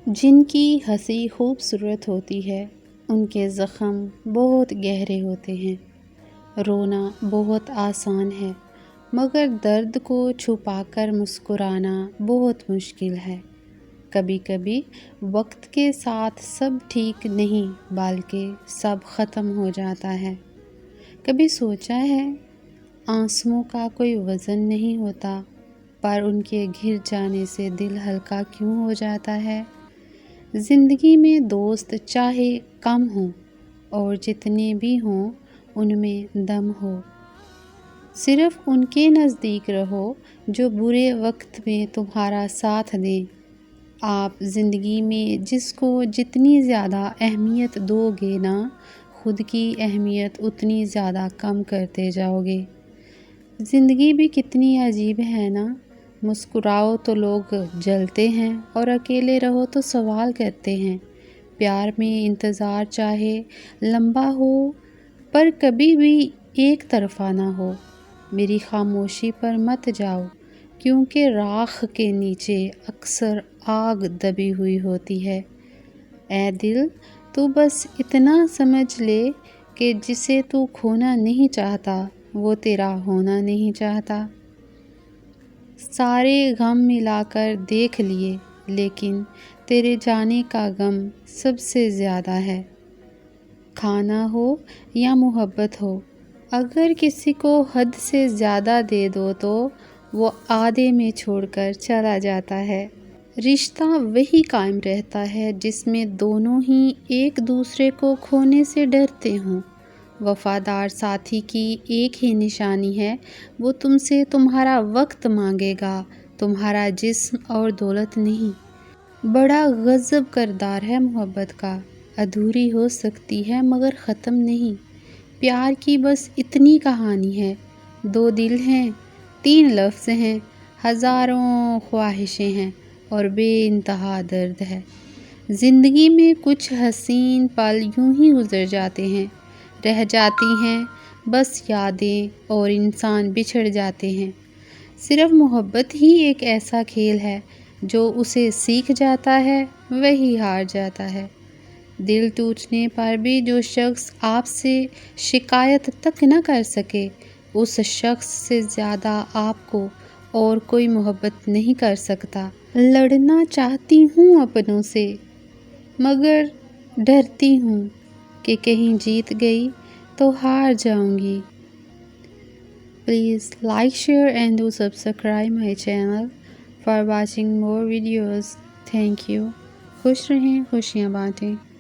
جن کی ہنسی خوبصورت ہوتی ہے ان کے زخم بہت گہرے ہوتے ہیں۔ رونا بہت آسان ہے مگر درد کو چھپا کر مسکرانا بہت مشکل ہے۔ کبھی کبھی وقت کے ساتھ سب ٹھیک نہیں بلکہ سب ختم ہو جاتا ہے۔ کبھی سوچا ہے آنسوؤں کا کوئی وزن نہیں ہوتا پر ان کے گر جانے سے دل ہلکا کیوں ہو جاتا ہے؟ زندگی میں دوست چاہے کم ہوں اور جتنے بھی ہوں ان میں دم ہو۔ صرف ان کے نزدیک رہو جو برے وقت میں تمہارا ساتھ دیں۔ آپ زندگی میں جس کو جتنی زیادہ اہمیت دو گے نا خود کی اہمیت اتنی زیادہ کم کرتے جاؤ گے۔ زندگی بھی کتنی عجیب ہے نا، مسکراؤ تو لوگ جلتے ہیں اور اکیلے رہو تو سوال کرتے ہیں۔ پیار میں انتظار چاہے لمبا ہو پر کبھی بھی ایک طرفہ نہ ہو۔ میری خاموشی پر مت جاؤ کیونکہ راکھ کے نیچے اکثر آگ دبی ہوئی ہوتی ہے۔ اے دل تو بس اتنا سمجھ لے کہ جسے تو کھونا نہیں چاہتا وہ تیرا ہونا نہیں چاہتا۔ سارے غم ملا کر دیکھ لیے لیکن تیرے جانے کا غم سب سے زیادہ ہے۔ کھانا ہو یا محبت ہو اگر کسی کو حد سے زیادہ دے دو تو وہ آدھے میں چھوڑ کر چلا جاتا ہے۔ رشتہ وہی قائم رہتا ہے جس میں دونوں ہی ایک دوسرے کو کھونے سے ڈرتے ہوں۔ وفادار ساتھی کی ایک ہی نشانی ہے وہ تم سے تمہارا وقت مانگے گا، تمہارا جسم اور دولت نہیں۔ بڑا غضب کردار ہے محبت کا، ادھوری ہو سکتی ہے مگر ختم نہیں۔ پیار کی بس اتنی کہانی ہے، دو دل ہیں، تین لفظ ہیں، ہزاروں خواہشیں ہیں اور بے انتہا درد ہے۔ زندگی میں کچھ حسین پل یوں ہی گزر جاتے ہیں، رہ جاتی ہیں بس یادیں اور انسان بچھڑ جاتے ہیں۔ صرف محبت ہی ایک ایسا کھیل ہے جو اسے سیکھ جاتا ہے وہی ہار جاتا ہے۔ دل ٹوٹنے پر بھی جو شخص آپ سے شکایت تک نہ کر سکے اس شخص سے زیادہ آپ کو اور کوئی محبت نہیں کر سکتا۔ لڑنا چاہتی ہوں اپنوں سے مگر ڈرتی ہوں کہ کہیں جیت گئی تو ہار جاؤں گی۔ Please like, share and do subscribe my channel for watching more videos. Thank you. خوش رہیں، خوشیاں بانٹیں۔